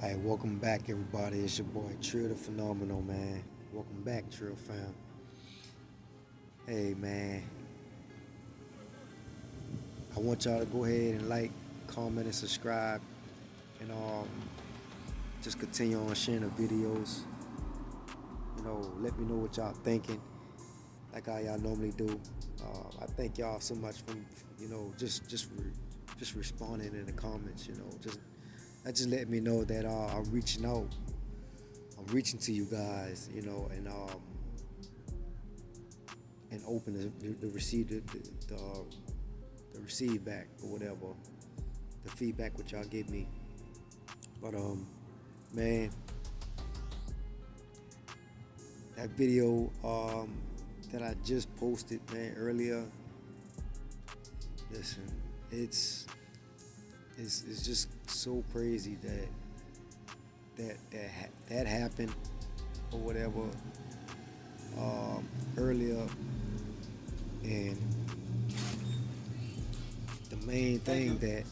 Hey, welcome back, everybody. It's your boy Trill the Phenomenal, man. Welcome back, Trill fam. Hey, man, I want y'all to go ahead and like, comment, and subscribe, and just continue on sharing the videos. Let me know what y'all thinking, like how y'all normally do. I thank y'all so much for just responding in the comments. Just let me know that I'm reaching out. I'm reaching to you guys. And open the receive the receive back or whatever the feedback which y'all give me. But man, that video that I just posted, man, earlier. Listen, it's it's just so crazy that happened or whatever earlier, and the main thing that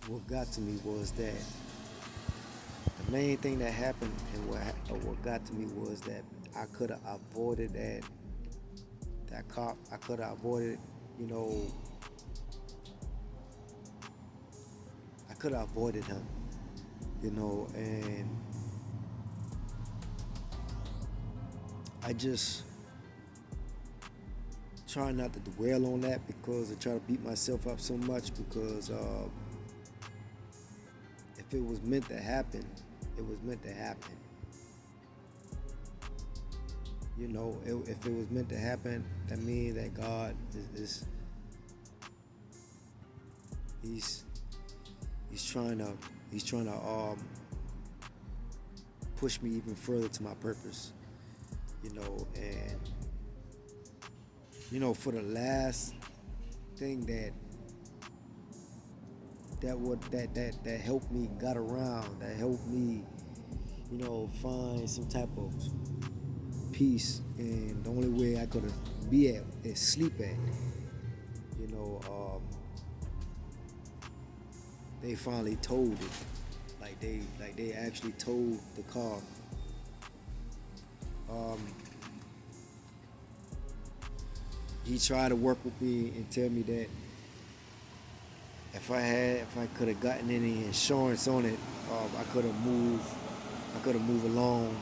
what got to me was that the main thing that happened and what got to me was that I could have avoided that cop. I could have avoided, you know, I could have avoided him, and I just try not to dwell on that because I try to beat myself up so much because if it was meant to happen, it was meant to happen. If it was meant to happen, that means that God is he's he's trying to he's trying to push me even further to my purpose. And for the last thing that helped me got around, that helped me, find some type of peace, and the only way I could be at is sleep at. You know, they finally told it, like they actually told the car. Um, he tried to work with me and tell me that if I could have gotten any insurance on it, I could have moved along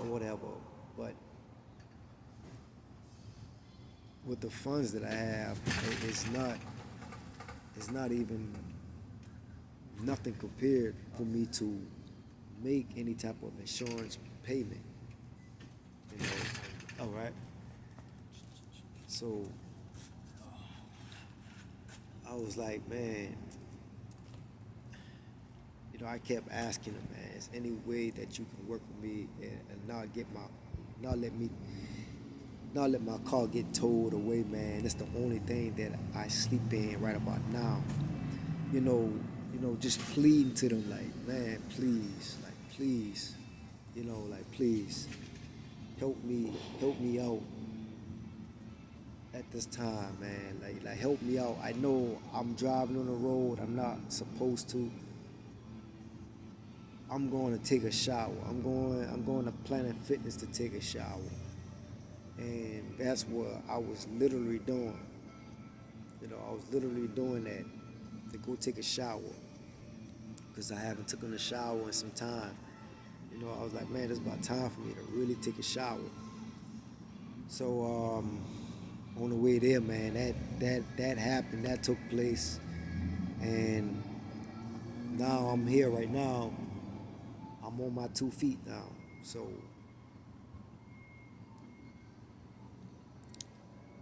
or whatever. But with the funds that I have, it's not even nothing compared for me to make any type of insurance payment. You know, all right. So I was like, man, I kept asking him, man, is any way that you can work with me and not let me, not let my car get towed away, man. That's the only thing that I sleep in right about now. You know, just pleading to them, like, man, please, like, please, like, please, help me out at this time, man. Like, help me out. I know I'm driving on the road. I'm not supposed to. I'm going to take a shower. I'm going to Planet Fitness to take a shower. And that's what I was literally doing. I was literally doing that to go take a shower because I haven't taken a shower in some time. I was like, man, it's about time for me to really take a shower. So on the way there, man, that happened. That took place, and now I'm here right now. I'm on my 2 feet now. So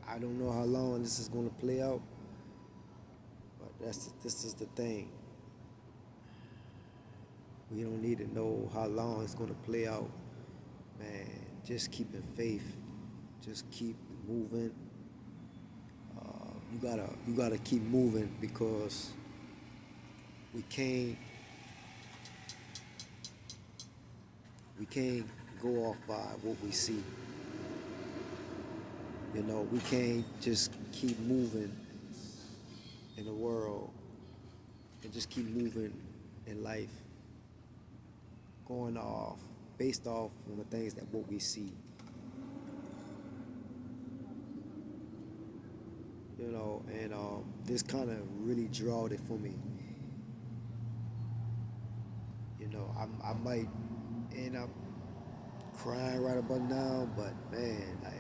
I don't know how long this is going to play out, but this is the thing. We don't need to know how long it's going to play out, man. Just keep in faith. Just keep moving. You gotta keep moving because we can't we can't go off by what we see. We can't just keep moving in the world and just keep moving in life, going off, based off on the things that what we see. And this kind of really drawed it for me. I might end up crying right about now, but man, like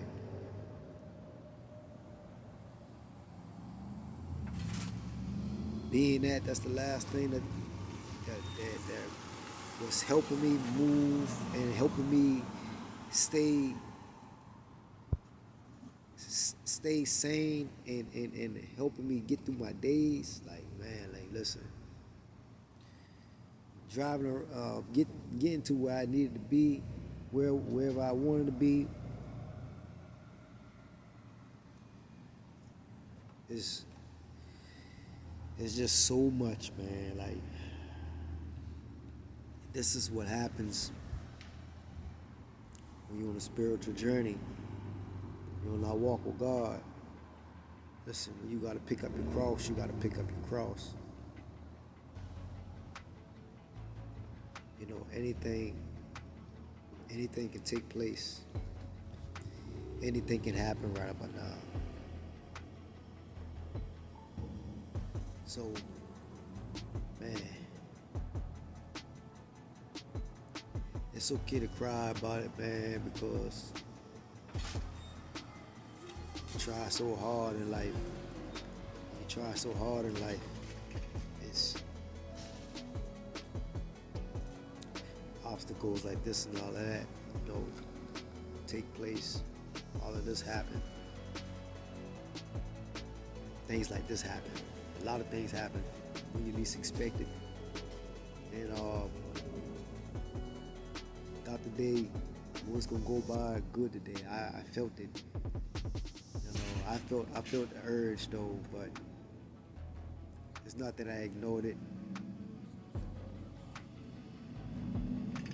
being that's the last thing that was helping me move and helping me stay stay sane and helping me get through my days. Like man, like listen, driving, getting to where I needed to be, wherever I wanted to be, is just so much, man. Like this is what happens when you're on a spiritual journey. You're on that walk with God. Listen, when you gotta pick up your cross, you gotta pick up your cross. Anything can take place. Anything can happen right about now. So, man, it's okay to cry about it, man, because you try so hard in life. You try so hard in life. It's obstacles like this and all of that, take place. All of this happen. Things like this happen. A lot of things happen when you least expect it. And thought the day was gonna go by good today. I felt it. I felt the urge though, but it's not that I ignored it.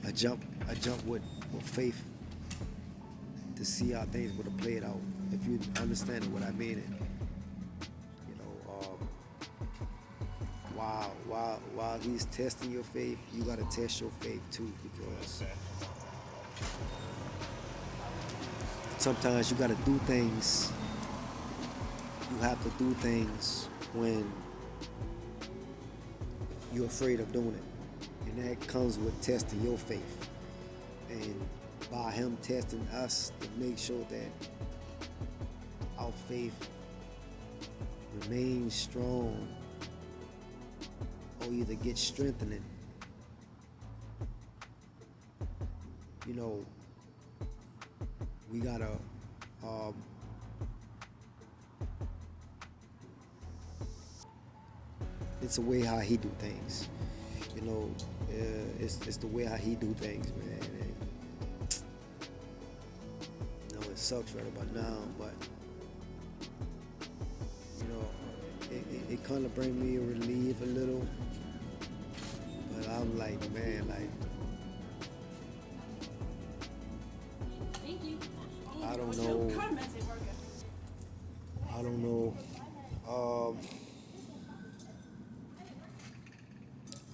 I jump with faith to see how things would have played out. If you understand what I mean, while he's testing your faith, you gotta test your faith too, because sometimes you gotta do things. You have to do things when you're afraid of doing it. And that comes with testing your faith. And by him testing us to make sure that our faith remains strong or either get strengthened. We gotta it's the way how he do things. It's the way how he do things, man. And, it sucks right about now, but it kind of bring me a relief a little. But I'm like, man, like I don't know.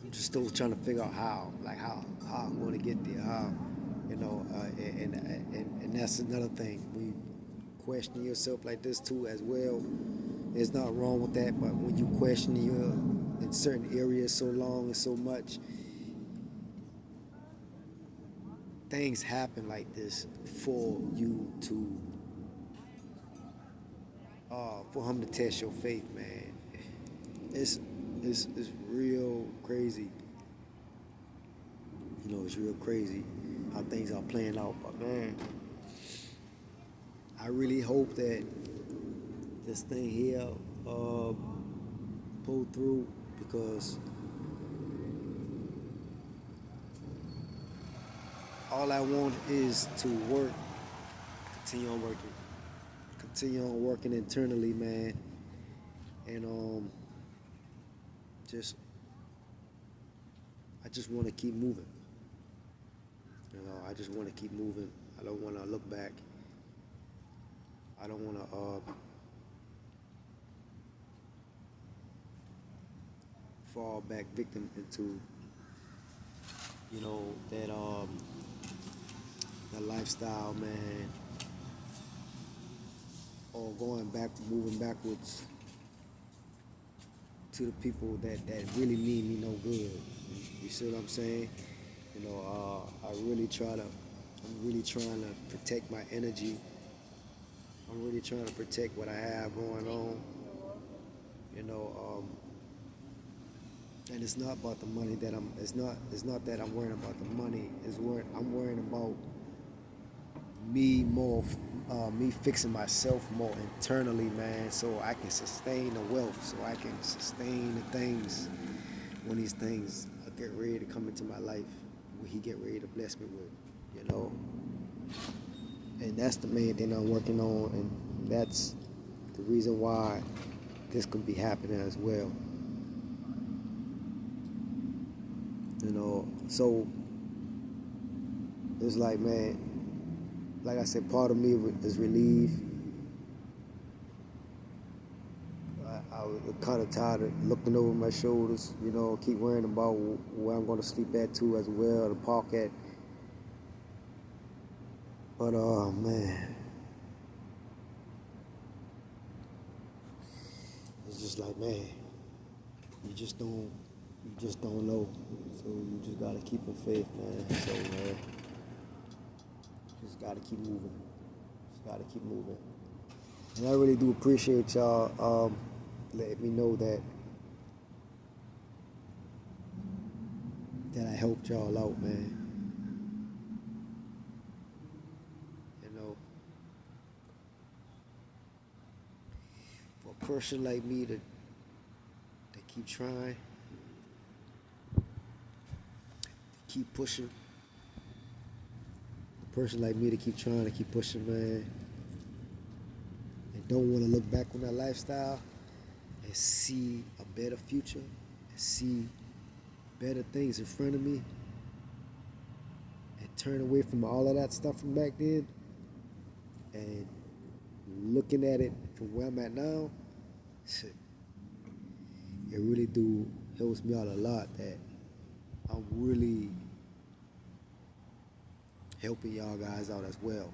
I'm just still trying to figure out how I'm going to get there. And that's another thing. When you question yourself like this too, as well, there's nothing wrong with that. But when you question in certain areas so long and so much, things happen like this for you to, for him to test your faith, man. It's real crazy. It's real crazy how things are playing out. But man, I really hope that this thing here pull through, because all I want is to work, continue on working internally, man, and I just want to keep moving. I just want to keep moving. I don't want to look back. I don't want to fall back victim into, that lifestyle, man, or moving backwards to the people that really mean me no good. You see what I'm saying? I'm really trying to protect my energy. I'm really trying to protect what I have going on. You know, and it's not about the money it's not that I'm worrying about the money. I'm worrying about me fixing myself more internally, man, so I can sustain the wealth, so I can sustain the things when these things get ready to come into my life, when he get ready to bless me with. And that's the main thing I'm working on, and that's the reason why this could be happening as well. So it's like, man, like I said, part of me is relieved. I was kind of tired of looking over my shoulders, keep worrying about where I'm going to sleep at too as well, the park at. But, man, it's just like, man, you just don't know. So you just got to keep in faith, man. So, man, just got to keep moving. Just got to keep moving. And I really do appreciate y'all letting me know that I helped y'all out, man. For a person like me to keep trying, to keep pushing, a person like me to keep trying, to keep pushing, man, and don't want to look back on that lifestyle and see a better future, and see better things in front of me, and turn away from all of that stuff from back then, and looking at it from where I'm at now, shit, it really do helps me out a lot that I'm really helping y'all guys out as well.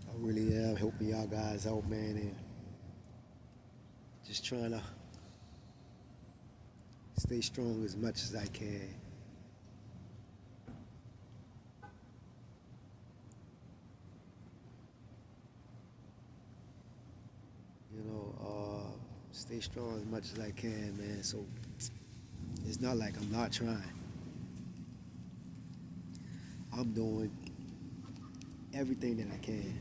I really am helping y'all guys out, man, and just trying to stay strong as much as I can. Stay strong as much as I can, man. So it's not like I'm not trying. I'm doing everything that I can.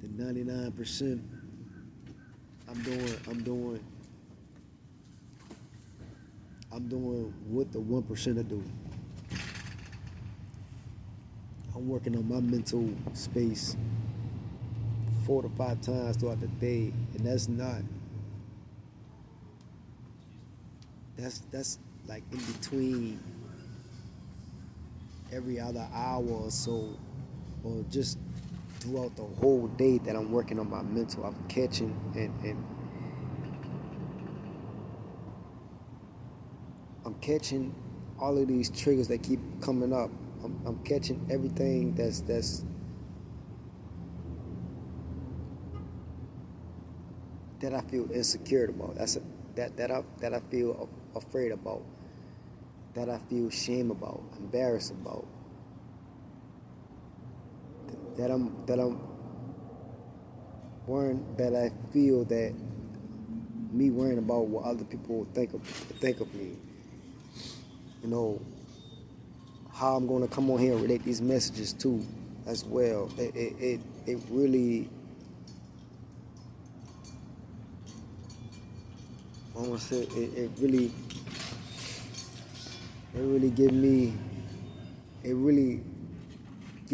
The 99%, I'm doing what the 1% do. I'm working on my mental space 4 to 5 times throughout the day, and that's like in between every other hour or so, or just throughout the whole day that I'm working on my mental. I'm catching and I'm catching all of these triggers that keep coming up. I'm catching everything that's that I feel insecure about. That I feel afraid about. That I feel shame about, embarrassed about. That I'm worrying. That I feel that me worrying about what other people think of me. How I'm going to come on here and relate these messages too, as well. It really, I want to say, it really give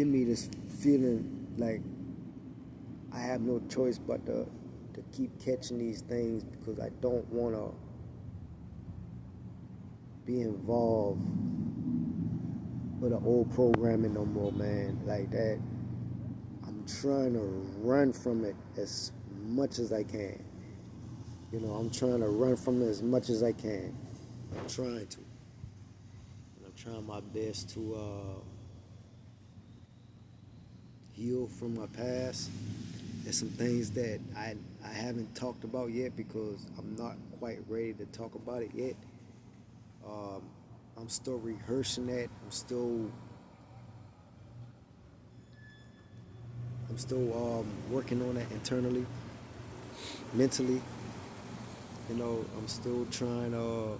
me this feeling like I have no choice but to keep catching these things, because I don't want to be involved with the old programming no more, man. Like that, I'm trying to run from it as much as I can. I'm trying to run from it as much as I can. I'm trying to. And I'm trying my best to heal from my past. There's some things that I haven't talked about yet because I'm not quite ready to talk about it yet. Um, I'm still rehearsing that. I'm still working on that internally, mentally. I'm still trying to.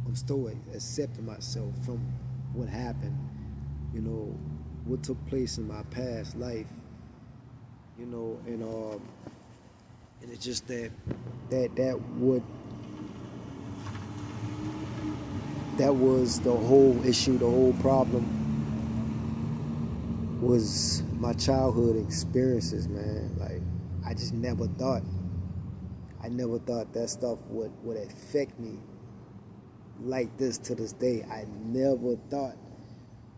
I'm still accepting myself from what happened. You know, what took place in my past life. And it's just that was the whole issue, the whole problem was my childhood experiences, man. Like I just never thought that stuff would affect me like this to this day. I never thought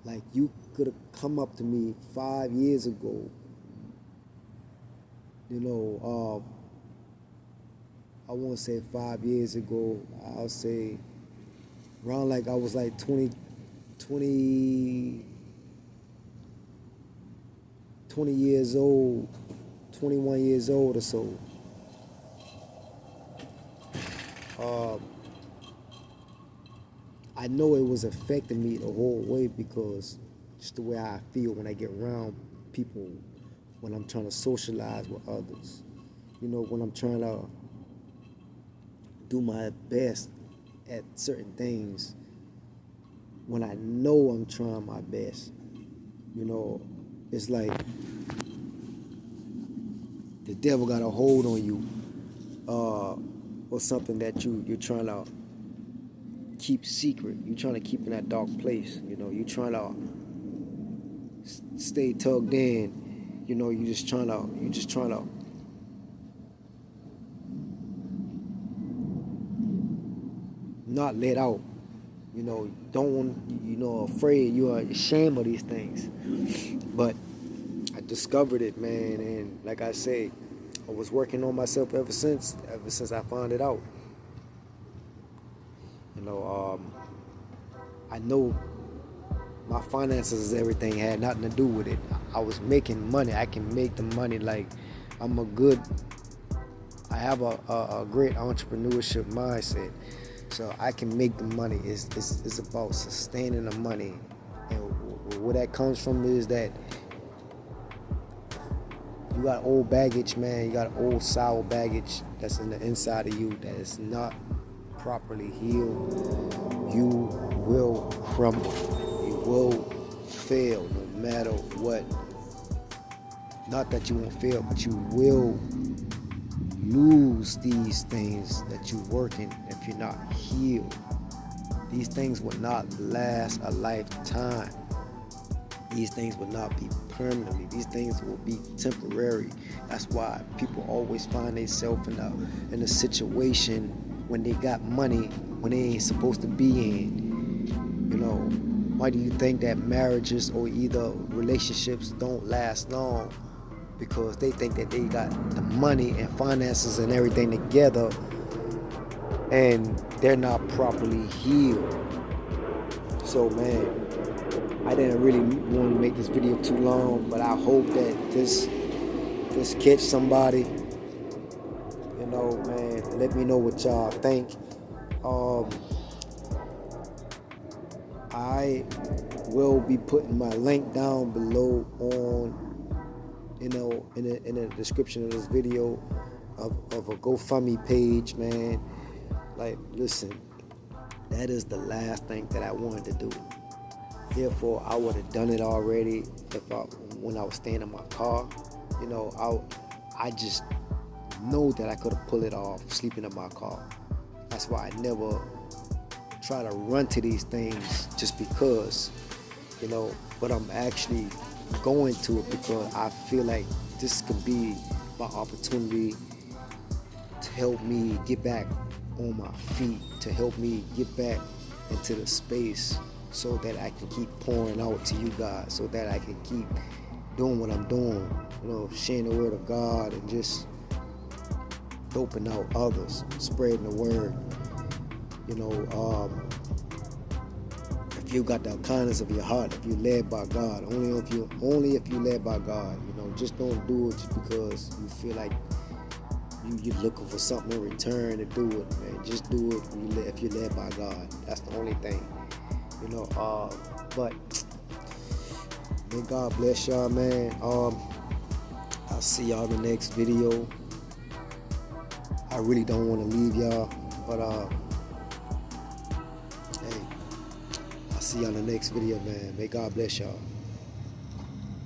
like you could have come up to me 5 years ago, I won't say 5 years ago, I'll say around like I was like 20 years old, 21 years old or so. I know it was affecting me the whole way because just the way I feel when I get around people, when I'm trying to socialize with others, when I'm trying to do my best at certain things, when I know I'm trying my best, it's like the devil got a hold on you, or something that you're trying to keep secret. You're trying to keep in that dark place. You're trying to stay tugged in. You're just trying to not let out. Don't want, afraid, you are ashamed of these things. But I discovered it, man, and like I say, I was working on myself ever since I found it out. I know my finances and everything had nothing to do with it. I was making money. I can make the money. Like I have a great entrepreneurship mindset. So I can make the money. It's about sustaining the money. And where that comes from is that you got old baggage, man. You got old sour baggage that's in the inside of you that is not properly healed. You will crumble. You will fail no matter what. Not that you won't fail, but you will lose these things that you're working if you're not healed. These things will not last a lifetime. These things will not be permanently. These things will be temporary. That's why people always find themselves in a situation when they got money when they ain't supposed to be in. Why do you think that marriages or either relationships don't last long? Because they think that they got the money and finances and everything together and they're not properly healed. So, man, I didn't really want to make this video too long, but I hope that this catch somebody. Man, let me know what y'all think. I will be putting my link down below on in the description of this video of a GoFundMe page, man. Like, listen, that is the last thing that I wanted to do. Therefore, I would have done it already when I was staying in my car. I just know that I could have pulled it off sleeping in my car. That's why I never try to run to these things just because, but I'm actually going to it because I feel like this could be my opportunity to help me get back on my feet, to help me get back into the space so that I can keep pouring out to you guys, so that I can keep doing what I'm doing, sharing the word of God and just helping out others, spreading the word. If you got the kindness of your heart, if you're led by God, only if you're led by God, just don't do it just because you feel like you're looking for something in return to do it, man. Just do it if you're led by God. That's the only thing, but may God bless y'all, man. I'll see y'all in the next video. I really don't want to leave y'all, but hey, I'll see y'all in the next video, man. May God bless y'all.